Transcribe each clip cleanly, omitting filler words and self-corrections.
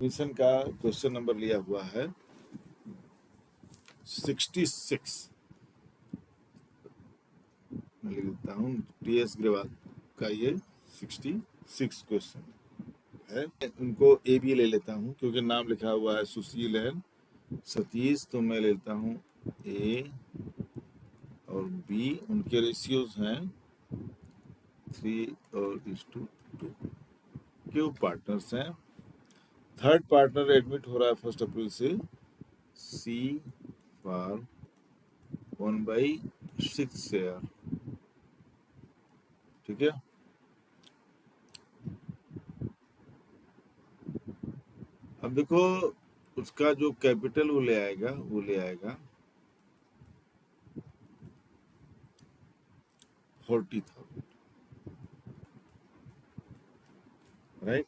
Mission का question number लिया हुआ है 66। मैं लिख देता हूँ टीएस ग्रेवाल का ये 66 क्वेश्चन है। उनको ए बी ले लेता हूँ क्योंकि नाम लिखा हुआ है सुशील एंड सतीश, तो मैं लेता हूँ ए और बी। उनके रेशियोज हैं 3 और 2। क्यों पार्टनर्स हैं। थर्ड पार्टनर एडमिट हो रहा है 1 अप्रैल से सी फॉर 1/6 शेयर। ठीक है, अब देखो उसका जो कैपिटल वो ले आएगा 40,000, राइट।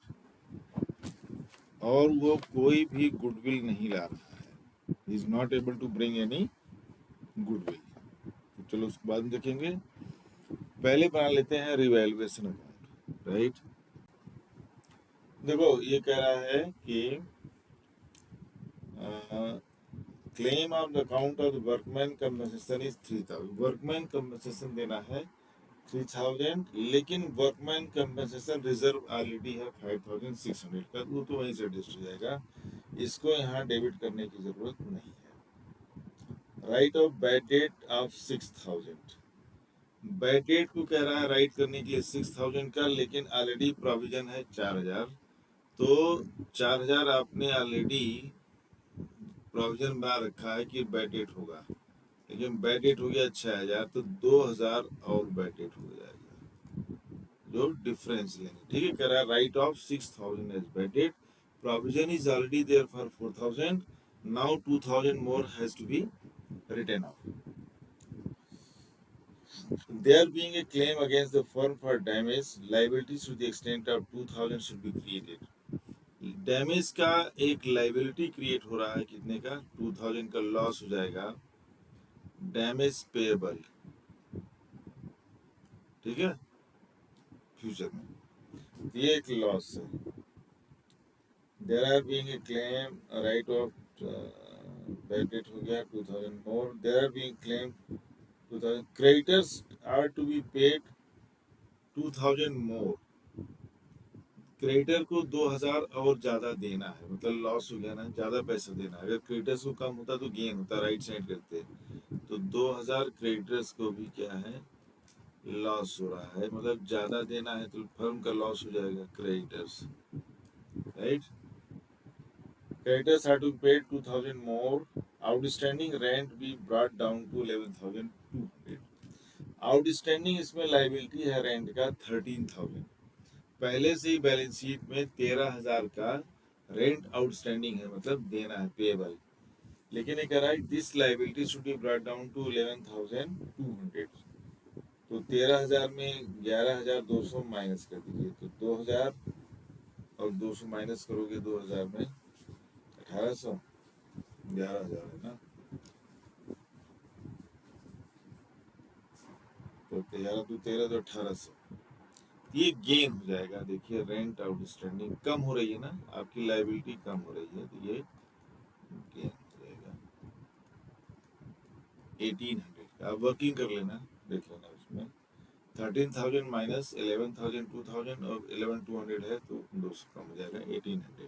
और वो कोई भी गुडविल नहीं ला रहा है, is not able to bring any goodwill. तो चलो उसके बाद में देखेंगे। पहले बना लेते हैं रिवैल्यूएशन अकाउंट, राइट। देखो ये कह रहा है कि claim of the account of the workman compensation is 3,000। Workman compensation देना है 3,000, लेकिन वर्कमैन कंपनसेशन रिजर्व ऑलरेडी है 5,600 का, वो तो वहीं से एडजस्ट हो जाएगा, इसको यहाँ डेबिट करने की जरूरत नहीं है। Write off bad date of 6,000। Bad debt को कह रहा है राइट करने के लिए 6,000 का, लेकिन ऑलरेडी प्रोविजन है 4,000, तो 4,000 आपने ऑलरेडी प्रोविजन बना रखा है कि बैड डेट होगा, लेकिन बैड डेट हो गया 6,000, तो 2,000 और बैड डेट हो जाएगा, जो डिफरेंस लेंगे। ठीक है, कह रहा है write off 6,000 as bad debt, provision is already there for 4,000, now 2,000 more has to be written off. There being a claim against the firm for damage, liabilities to the extent of 2,000 should be created. Damage का एक liability create हो रहा है, कितने का, 2,000 का loss हो जाएगा, डैमेज पेएबल। ठीक है, फ्यूचर में ये एक लॉस है। There are being a claim write off bad debt हो गया 2,000 more, there are being claim 2,000, creditors are to be paid 2,000 more. Creditor को 2,000 और ज्यादा देना है, मतलब लॉस हो गया ना, ज्यादा पैसा देना है। अगर क्रेडिटर्स को कम होता तो गेन होता, राइट साइड करते, तो 2,000 क्रेडिटर्स को भी क्या है, लॉस हो रहा है, मतलब ज्यादा देना है, तो फर्म का लॉस हो जाएगा, creditors, right. Creditors are to paid 2,000 more, outstanding rent be brought down to 11,200। Outstanding इसमें लाइबिलिटी है रेंट का 13,000, पहले से ही बैलेंस शीट में 13,000 का रेंट आउटस्टैंडिंग है, मतलब देना है, पेएबल। लेकिन ये कह रहा है this liability should be brought down to 11,200, तो 13,000 में 11,200 माइनस कर दीजिए, तो 2,000 और 200 माइनस करोगे 2,000 में 1,800, 11,000 है ना, तो 13 तो 13 तो 1,800, ये गेन हो जाएगा। देखिए रेंट आउटस्टैंडिंग कम हो रही है ना, आपकी लाइबिलिटी कम हो रही है, तो ये गेन हो जाएगा 1,800 का। आप वर्किंग कर लेना, देख लेना उसमें 13,000 माइनस 11,000 2,000 और 11,200 है, तो 200 कम हो जाएगा 1,800।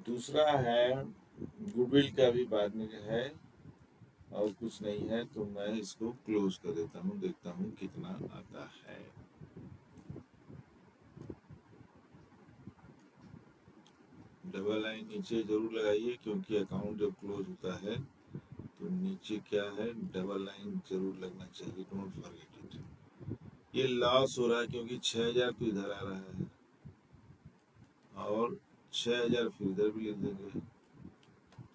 दूसरा है गुडविल का भी बाद में है, और कुछ नहीं है, तो मैं इसको क्लोज कर देता हूँ, देखता हूँ कितना आता है। डबल लाइन नीचे जरूर लगाइए, क्योंकि अकाउंट जब क्लोज होता है तो नीचे क्या है, डबल लाइन जरूर लगना चाहिए, डोंट फॉरगेट इट। ये लॉस हो रहा है क्योंकि 6,000 तो इधर आ रहा है, और 6,000 फिर इधर भी लिख देंगे,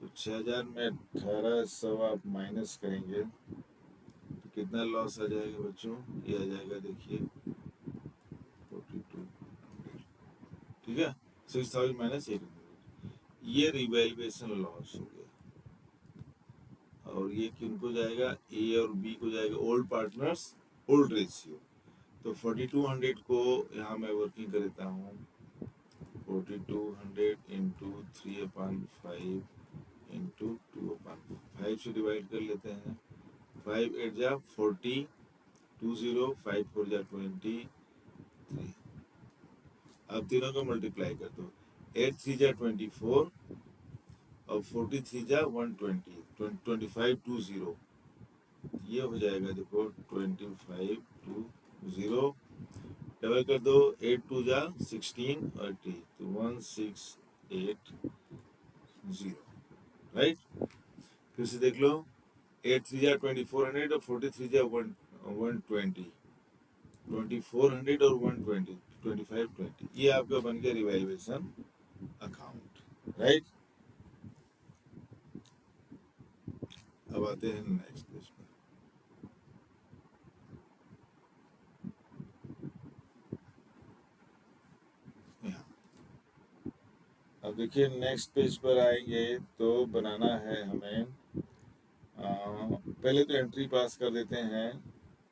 तो 6,000 में 1,800 आप माइनस करेंगे तो कितना लॉस आ जाएगा बच्चों, ये आ जाएगा, देखिए 4,200। ठीक है, 6,000 माइनस 800, ये रिवैल्यूएशन लॉस हो गया। और ये किनको जाएगा, ए और बी को जाएगा, ओल्ड पार्टनर्स ओल्ड रेशियो, तो 4,200 को यहाँ मैं वर्किंग कर देता हूँ, 4200 इंटू 3/5 इंटू 2/5 से डिवाइड कर लेते हैं। 5 8 जा 40, 20 5 4 जा 23। अब तीनों को मल्टीप्लाई कर दो। 8 3 जा 24 और 43 जा 120, 2520। ये हो जाएगा देखो 2520। डबल कर दो। 8 2 जा 16 और 80, तो 1680। राइट, फिर से देख लो। 8 3 जा 2400 और 43 जा 120, 2400 और 120, 2520। ये आपका बन गया रिवैल्यूएशन अकाउंट। राइट, अब आते हैं नेक्स्ट पेज पर। यहाँ अब देखिए नेक्स्ट पेज पर आएंगे तो बनाना है हमें। पहले तो एंट्री पास कर देते हैं।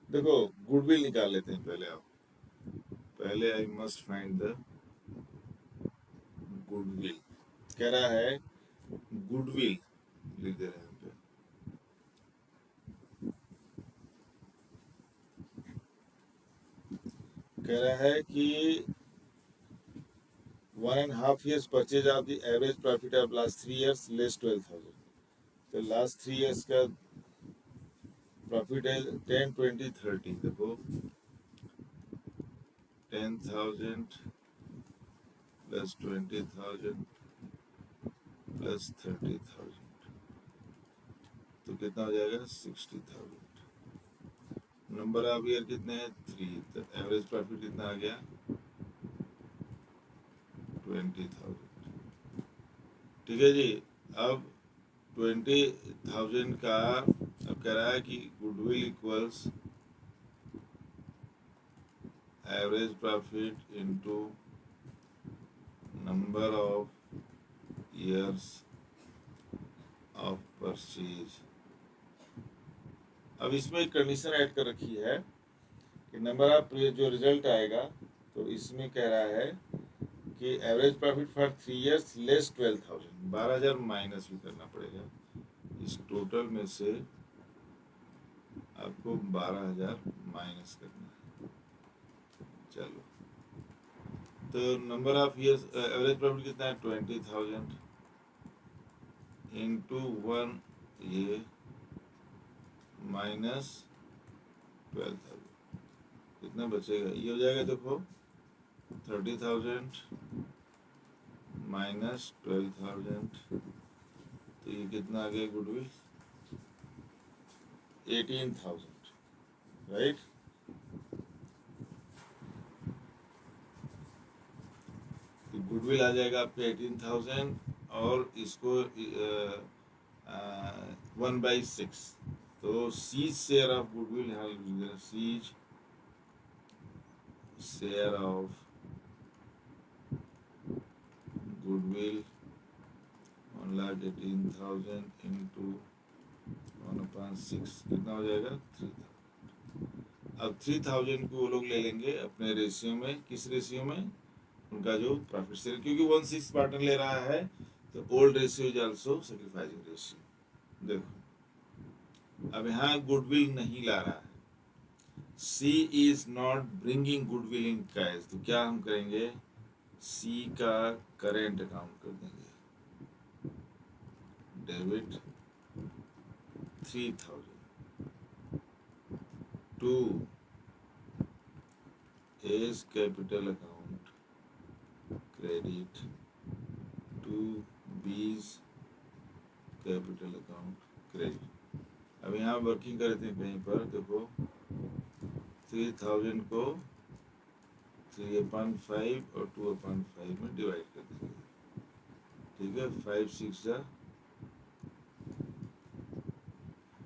देखो गुडविल निकाल लेते हैं पहले। आप पहले I must find the goodwill. कह रहा है गुडविल, लिख दे रहे हैं यहाँ पे। कह रहा है कि 1.5 years purchase of the average profit of last 3 years less 12,000। तो लास्ट 3 years का प्रॉफिट है 10 20 30। देखो 10,000 प्लस 20,000 प्लस 30,000, तो कितना हो जाएगा 60,000। नंबर ऑफ ईयर कितने हैं 3, तो एवरेज प्रॉफिट कितना आ गया 20,000। ठीक है जी। अब 20,000 का अब कह रहा है कि goodwill equals average profit into number of years of purchase. अब इसमें एक कंडीशन ऐड कर रखी है कि नंबर ऑफ जो रिजल्ट आएगा तो इसमें कह रहा है कि average profit for 3 years less 12,000, 12,000 minus भी करना पड़ेगा। इस टोटल में से आपको 12,000 माइनस करना है। चलो, तो number of years average profit कितना है 20,000 इंटू 1 ये माइनस 12,000, कितना बचेगा ये हो जाएगा देखो 30,000 माइनस 12,000, तो ये कितना आ गया गुडविल 18,000। राइट, तो गुडविल आ जाएगा आपके 18,000 और इसको 1/6, तो सीज शेयर ऑफ गुडविल यहाँ C's share of goodwill 1,18,000 into 1/6 कितना हो जाएगा 3,000। अब 3,000 को वो लोग ले लेंगे अपने रेशियो में। किस रेशियो में, उनका जो प्रॉफिट शेयर, क्योंकि 1/6 पार्टनर ले रहा है तो old ratio is also sacrificing ratio. देखो अब यहाँ गुडविल नहीं ला रहा है, she is not bringing goodwill in cash, तो क्या हम करेंगे सी का करेंट अकाउंट कर देंगे। Debit 3,000 to A's capital account, credit to B's capital account, credit. अब यहाँ वर्किंग करते हैं कहीं पर। देखो 3,000 को 3/5 और 2/5 में डिवाइड कर देंगे। ठीक है, 5 6 जा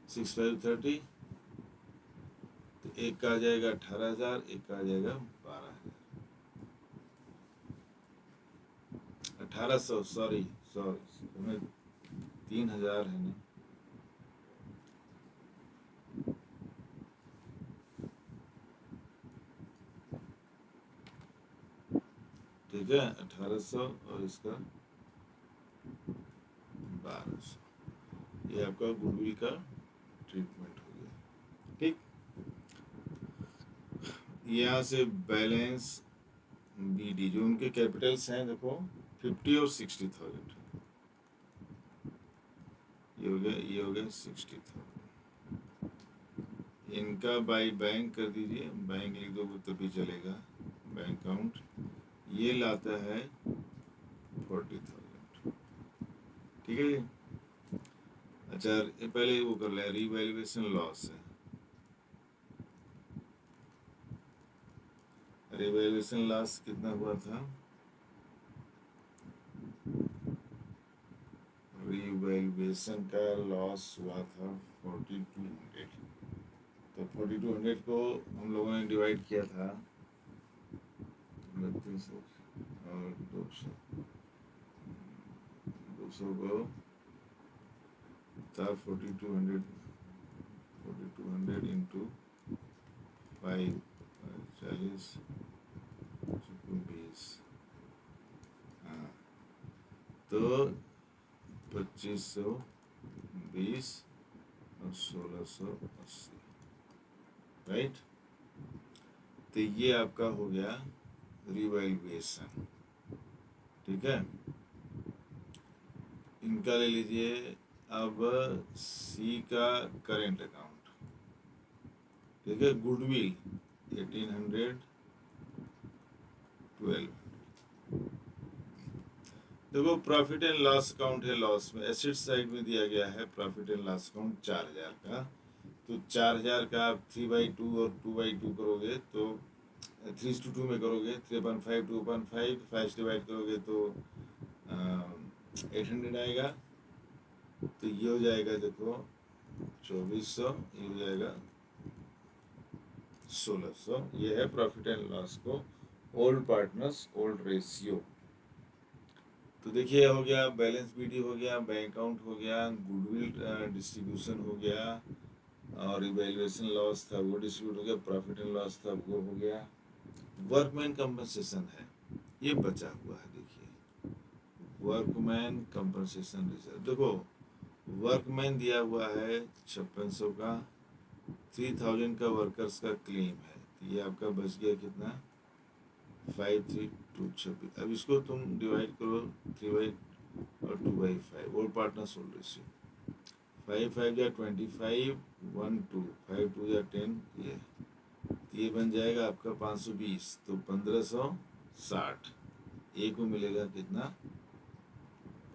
6 5 30, तो एक का आ जाएगा 18,000, एक का आ जाएगा 12,000, 1,800, सॉरी 3,000 है ना। ठीक ठीक है, 1800 और इसका 1200। ये आपका गुडविल का ट्रीटमेंट हो गया। ठीक, यहाँ से बैलेंस BD जो उनके कैपिटल्स हैं, देखो 50 और 60,000, ये हो गया, ये हो गया 60,000। इनका बाई बैंक कर दीजिए, बैंक लिख दोगे तो भी चलेगा, बैंक अकाउंट ये लाता है 40,000। ठीक है जी। अच्छा, ये पहले वो कर लिया, रिवैल्यूएशन लॉस है। रिवैल्यूएशन लॉस कितना हुआ था? रिवैल्यूएशन का लॉस हुआ था 4200। तो 4200 को हम लोगों ने डिवाइड किया था 32 और 200 को था 4200 इंटू 5, 40, 20, हाँ, तो 2520 और 1680, राइट। तो ये आपका हो गया रिवैल्यूएशन। ठीक है, इनका ले लीजिए। अब सी का करेंट अकाउंट, ठीक है, गुडविल 1800, 1200। देखो प्रॉफिट एंड लॉस अकाउंट है, लॉस में एसेट साइड में दिया गया है प्रॉफिट एंड लॉस अकाउंट 4000 का। तो 4000 का आप 3/2 और 2/2 करोगे तो 3:2 में करोगे, 3/5 2/5 5 डिवाइड करोगे तो 800 आएगा। तो ये हो जाएगा, देखो 2400, ये हो जाएगा 1600। ये है प्रॉफिट एंड लॉस को ओल्ड पार्टनर्स ओल्ड रेशियो। तो देखिए हो गया, बैलेंस BD हो गया, बैंक अकाउंट हो गया, गुडविल डिस्ट्रीब्यूशन हो गया, और इवैल्यूएशन लॉस था वो डिस्ट्रीब्यूट हो गया, प्रॉफिट एंड लॉस था वो हो गया। वर्कमैन कंपनसेशन है, ये बचा हुआ है। देखिए वर्कमैन कंपनसेशन रिजर्व, देखो वर्कमैन दिया हुआ है 5600 का, 3000 का वर्कर्स का क्लेम है। तो ये आपका बच गया कितना, 5326। अब इसको तुम डिवाइड करो 3 और 2/5, ओल्ड पार्टनर्स ओल्ड रेशियो। 5 या 25, 1 2, 5 2 या 10, ये बन जाएगा आपका 520। तो 1560 ए को मिलेगा कितना,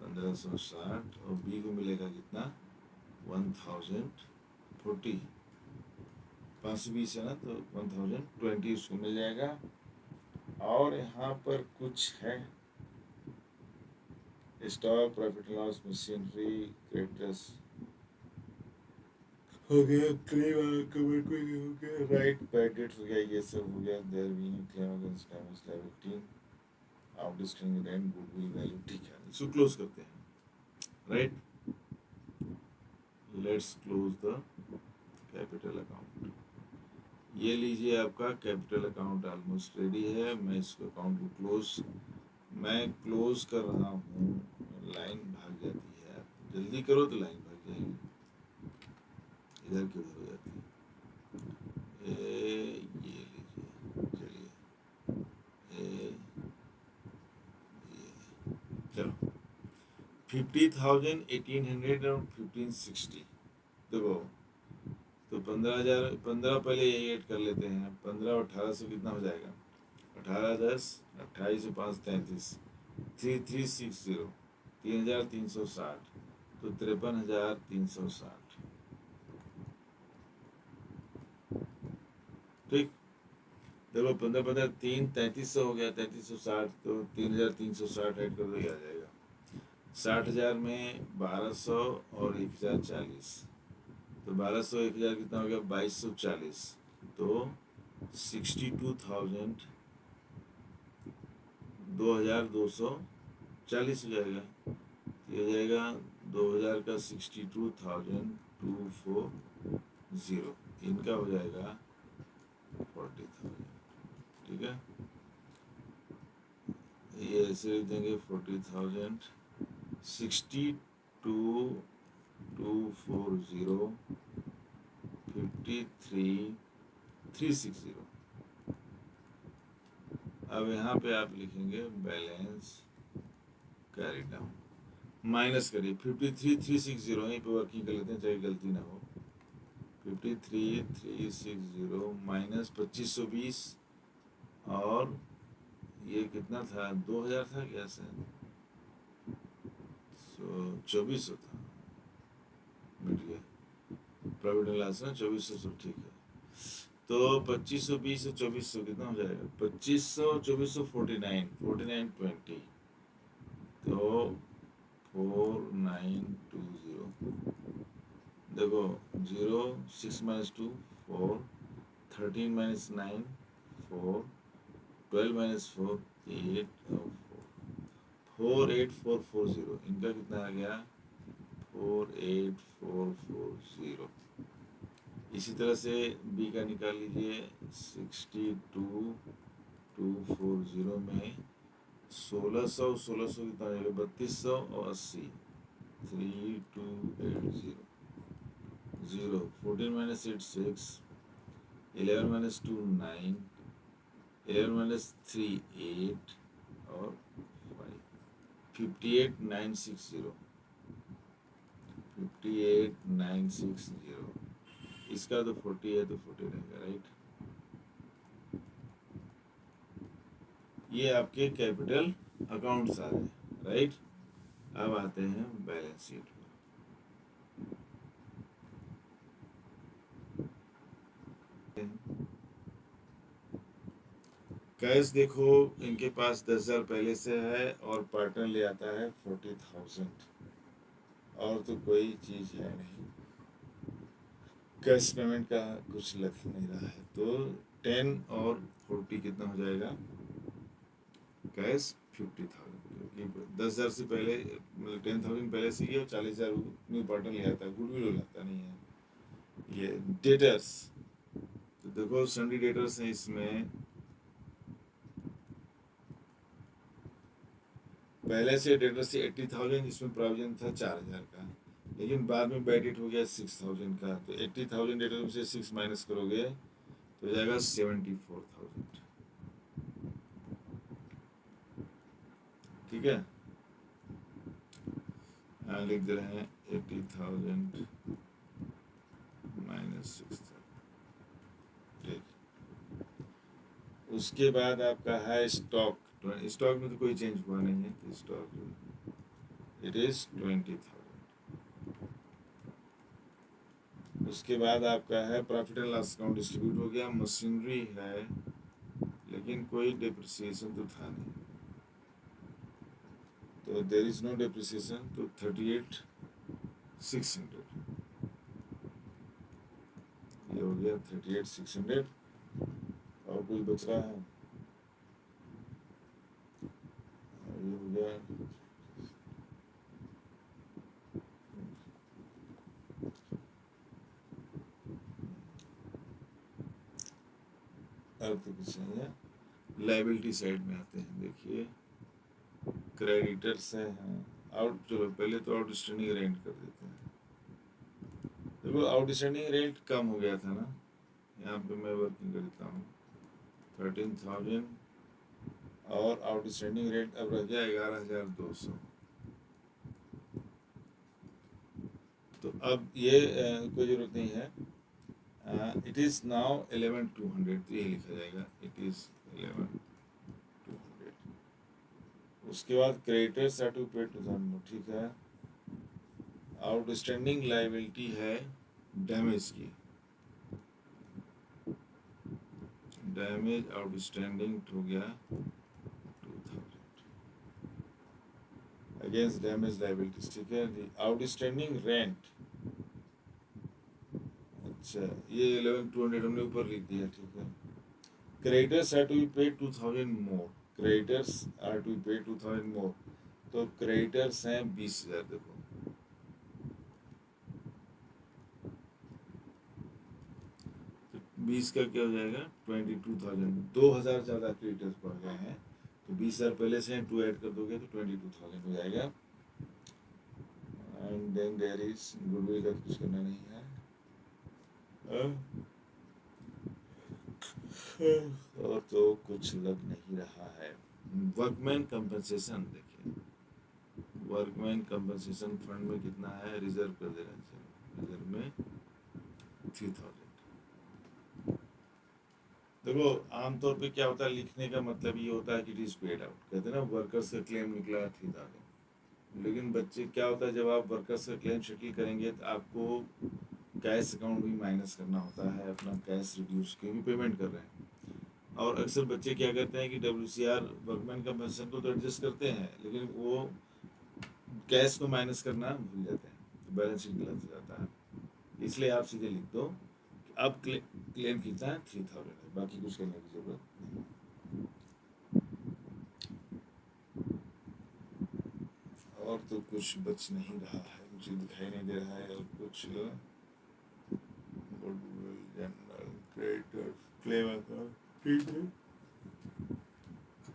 1560, और बी को मिलेगा कितना, 1040। 520 है ना, तो 1020 उसको मिल जाएगा। और यहाँ पर कुछ है, stock, profit loss, machinery, creditors हो गया, क्लेम कवर कोई हो गया, राइट पैडेट हो गया, ये सब हो गया। There being claim against damage liability of discounting rent goodwill value. ठीक है, इसको क्लोज करते हैं, right. Let's close the capital account. ये लीजिए, आपका कैपिटल अकाउंट ऑलमोस्ट रेडी है। मैं इसको अकाउंट को क्लोज कर रहा हूँ। लाइन भाग जाती है, जल्दी करो तो लाइन भाग जाएगी, इधर की उधर हो जाती है। ये लीजिए, चलिए चलो 50,000, 1800 और 1560। देखो तो 15,000, 15 पहले यही ऐड कर लेते हैं। 15 और 1800 कितना हो जाएगा, 18 10 28 से 5 33, 3360, 3360, तो 53,360। ठीक, देखो 15 15 3 3300 हो गया, 3360, तो 3360 ऐड कर दो, ये आ जाएगा। 60,000 में 1200 और 1040, तो 1200 1000 कितना हो गया, 2240। तो 62,000 2240 हो जाएगा। ये हो जाएगा 2000 का 62,240, इनका हो जाएगा 40,000। ठीक है, ये ऐसे लिख देंगे 40,000 62,240 53,360। अब यहाँ पे आप लिखेंगे बैलेंस कैरी डाउन, माइनस करिए 53,360, यहीं पे वर्किंग कर लेते हैं चाहे गलती ना हो। 53,360 माइनस 2520, और ये कितना था, 2000 था क्या सर? 2400 था, मिट गया प्रॉफिट लॉस में 2400, सब ठीक है। तो 2520 और 2400 कितना हो जाएगा, 2500 2400 49 20, तो 4920। देखो 0 6 माइनस 2 4, 13 माइनस 9 4, 12 माइनस 4 8 और 48440, इनका कितना आ गया 48440। इसी तरह से बी का निकाल लीजिए, 62,240 में 1600 कितना हो जाएगा, 3200 और 80, 3280 0, 14 माइनस 8 6, 11 माइनस 2 9, 11 माइनस 3 8 और 5, 58,960, 58,960। इसका तो 40 है तो 40 रहेगा, राइट। ये आपके कैपिटल अकाउंट्स आ गए, राइट। अब आते हैं बैलेंस शीट पर। कैश देखो, इनके पास 10,000 पहले से है और पार्टनर ले आता है 40,000, और तो कोई चीज है नहीं, कैश पेमेंट का कुछ लग नहीं रहा है। तो 10 और 40 कितना हो जाएगा, कैश 50,000, क्योंकि 10,000 से पहले मतलब 10,000 पहले से ही और 40,000 न्यू पार्टनर ले आता है, गुडविल लाता नहीं है। ये डेटर्स, तो देखो सन्डी डेटर्स है, इसमें पहले से डेटर्स से 80,000, जिसमें प्रोविजन था 4,000 का, लेकिन बाद में बैड डेट हो गया 6,000 का। तो 80,000 डेटर में से 6 माइनस करोगे तो जाएगा 74,000, ठीक है। लिख दे रहे हैं 80,000 माइनस 6,000, ठीक। उसके बाद आपका है स्टॉक, स्टॉक में तो कोई चेंज हुआ नहीं है, तो स्टॉक इट इज 20,000। उसके बाद आपका है profit and loss account distribute हो गया, मशीनरी है लेकिन कोई डिप्रिसिएशन तो था नहीं, तो देर इज नो डिप्रिसिएशन, तो 38,600 ये हो गया 38,600। और कुछ बच रहा है, ये हो गया अब तो कुछ नहीं है। लाइबिलिटी साइड में आते हैं, देखिए क्रेडिटर्स है, आउट, चलो पहले तो आउटस्टैंडिंग रेंट कर देते हैं। देखो आउटस्टैंडिंग रेंट कम हो गया था ना, यहाँ पे मैं वर्किंग करता हूँ 13,000, और आउटस्टैंडिंग रेंट अब रह गया 11,200। तो अब ये कोई जरूरत नहीं है, इट इज़ नाउ 11,200, तो ये लिखा जाएगा इट इज़ 11,200। उसके बाद क्रेडिटर्स आर टू पे टू द, ठीक है। आउटस्टैंडिंग लाइबिलिटी है डैमेज की, डैमेज आउटस्टैंडिंग हो गया 2,000 अगेंस्ट डैमेज लाइबिलिटीज, ठीक है। आउटस्टैंडिंग रेंट, अच्छा ये 11,200 हमने ऊपर लिख दिया, ठीक है। Creditors are to be paid 2,000 more, creditors are to be paid 2,000 more, तो क्रेडिटर्स हैं 20,000, देखो 20 का क्या हो जाएगा 22,000, 2,000 ज़्यादा क्रेडिटर्स बढ़ गए हैं, तो 20,000 पहले से 2 ऐड कर दोगे तो 22,000 हो जाएगा। And then there is goodwill का कुछ करना नहीं है। और तो कुछ लग नहीं रहा है। वर्कमैन कंपनसेशन देखिए, वर्कमैन कंपनसेशन फंड में कितना है, रिजर्व कर दे रहे हैं, चलो रिजर्व में 3,000। देखो आमतौर पे क्या होता है, लिखने का मतलब ये होता है कि इट इज पेड आउट, कहते हैं ना वर्कर्स का क्लेम निकला 3,000। लेकिन बच्चे क्या होता है, जब आप वर्कर्स का क्लेम सेटल करेंगे तो आपको कैश अकाउंट भी माइनस करना होता है, अपना कैश रिड्यूस, क्योंकि पेमेंट कर रहे हैं। और अक्सर बच्चे क्या करते हैं कि WCR वर्कमैन कंपनसेशन को तो एडजस्ट करते हैं, लेकिन वो कैश को माइनस करना भूल जाते हैं, तो बैलेंस शीट गलत हो जाता है। इसलिए आप सीधे लिख दो कि अब क्लेम कितना है, 3,000 है, बाकी कुछ करने की जरूरत नहीं। और तो कुछ बच नहीं रहा है, मुझे दिखाई नहीं दे रहा है। और कुछ goodwill, general creditors, claim account, ठीक है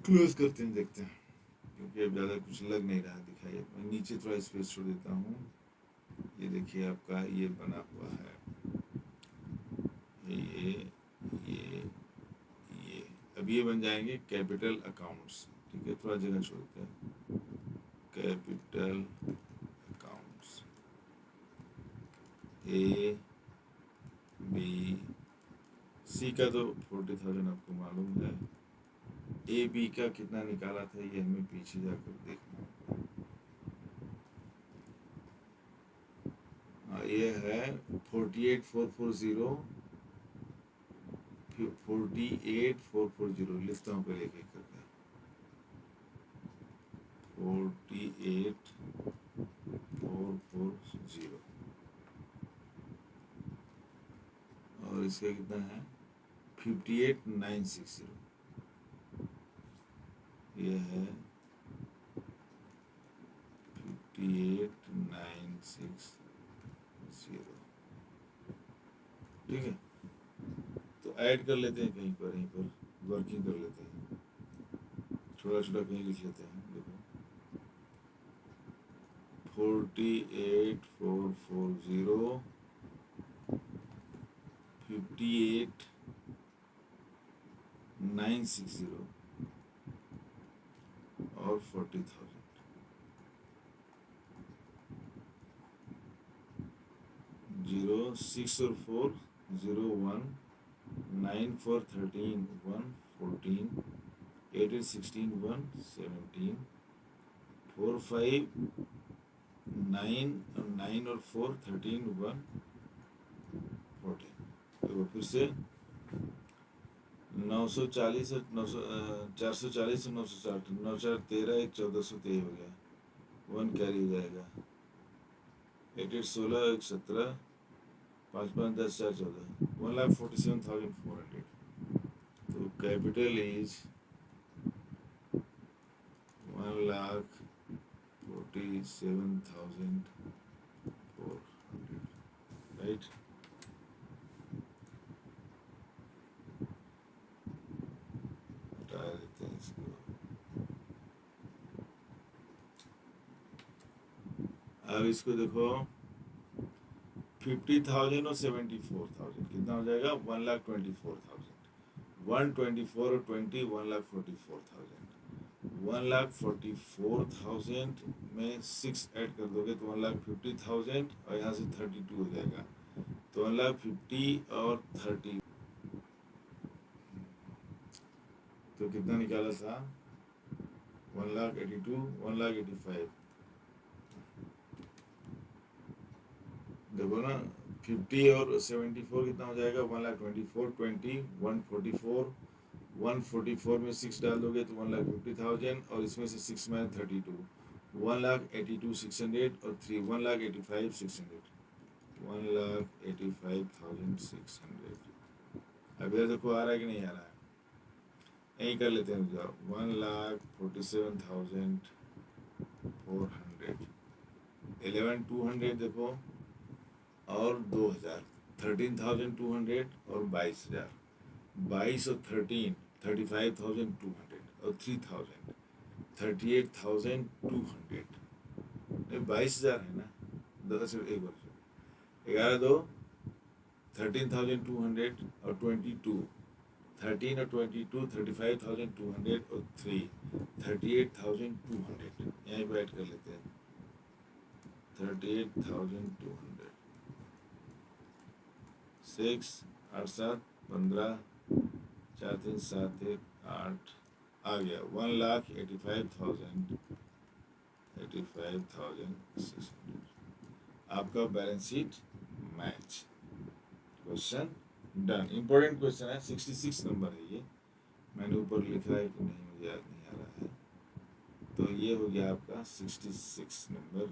क्लोज करते हैं, देखते हैं, क्योंकि अब ज़्यादा कुछ लग नहीं रहा दिखाई। मैं नीचे थोड़ा स्पेस छोड़ देता हूँ। ये देखिए आपका ये बना हुआ है, ये ये अब ये बन जाएंगे कैपिटल अकाउंट्स। ठीक है, थोड़ा जगह छोड़ते हैं, capital accounts A B C का तो 40,000 आपको मालूम है। A B का कितना निकाला था ये हमें पीछे जाकर देखना होगा। ये है 48,440, 48,440, लिखता हूँ पहले एक एक करके, 48,440। और इसका कितना है, 58,960। ये है 58,960। ठीक है, तो ऐड कर लेते हैं कहीं पर वर्किंग कर लेते हैं, छोटा छोटा कहीं लिख लेते हैं। देखो 48,440, 58,960 और 40,000। 0 6 और 4 0 1 9 4 13 1 14 8 8 16 1 17 4 5 9 9 और 4 13 1 14। तो फिर से 940 और 440 और 960, 9,413, एक 1,423 हो गया, 1 कैरी हो जाएगा, 8 8 16, एक 17, 5 5 10 4 14, 1,47,400। तो कैपिटल इज 1,47,400, राइट। हटा देते हैं इसको। अब इसको देखो 50,000 और 74,000 कितना हो जाएगा, 1,24,000। 124 और 20 1,44,000। 1,44,000 में 6 ऐड कर दोगे तो 1,50,000 और यहाँ से 32 हो जाएगा, तो 1,50,000 और 30, तो कितना निकाला था, 1,82,000, 1,85,000। देखो ना 50 और 74 कितना हो जाएगा, 1,24,000, 20 144, 144 में 6 डाल दोगे तो 1,50,000 और इसमें से 6 में 32, 1,82,600 और 3 1,85,600, 1,85,600। अब यार देखो आ रहा है कि नहीं आ रहा है, यही कर लेते हैं, 1,47,400, 11,200 देखो और 2,000, 13,200 और 22,000, 22 और 13 35,200। और 3000, 38,200, नहीं 22,000 है ना, 10 एक बार 11 दो 13,200 और 22, 13 और 22 35,200 और 3 38,200, यहीं पे ऐड कर लेते हैं 38,200, 6 8 7 15 4 3 7 1 8 आ गया 1,85,600 आपका balance sheet match. Question done. Important question है, 66 नंबर है ये, मैंने ऊपर लिखा है कि नहीं मुझे याद नहीं आ रहा है। तो ये हो गया आपका 66 नंबर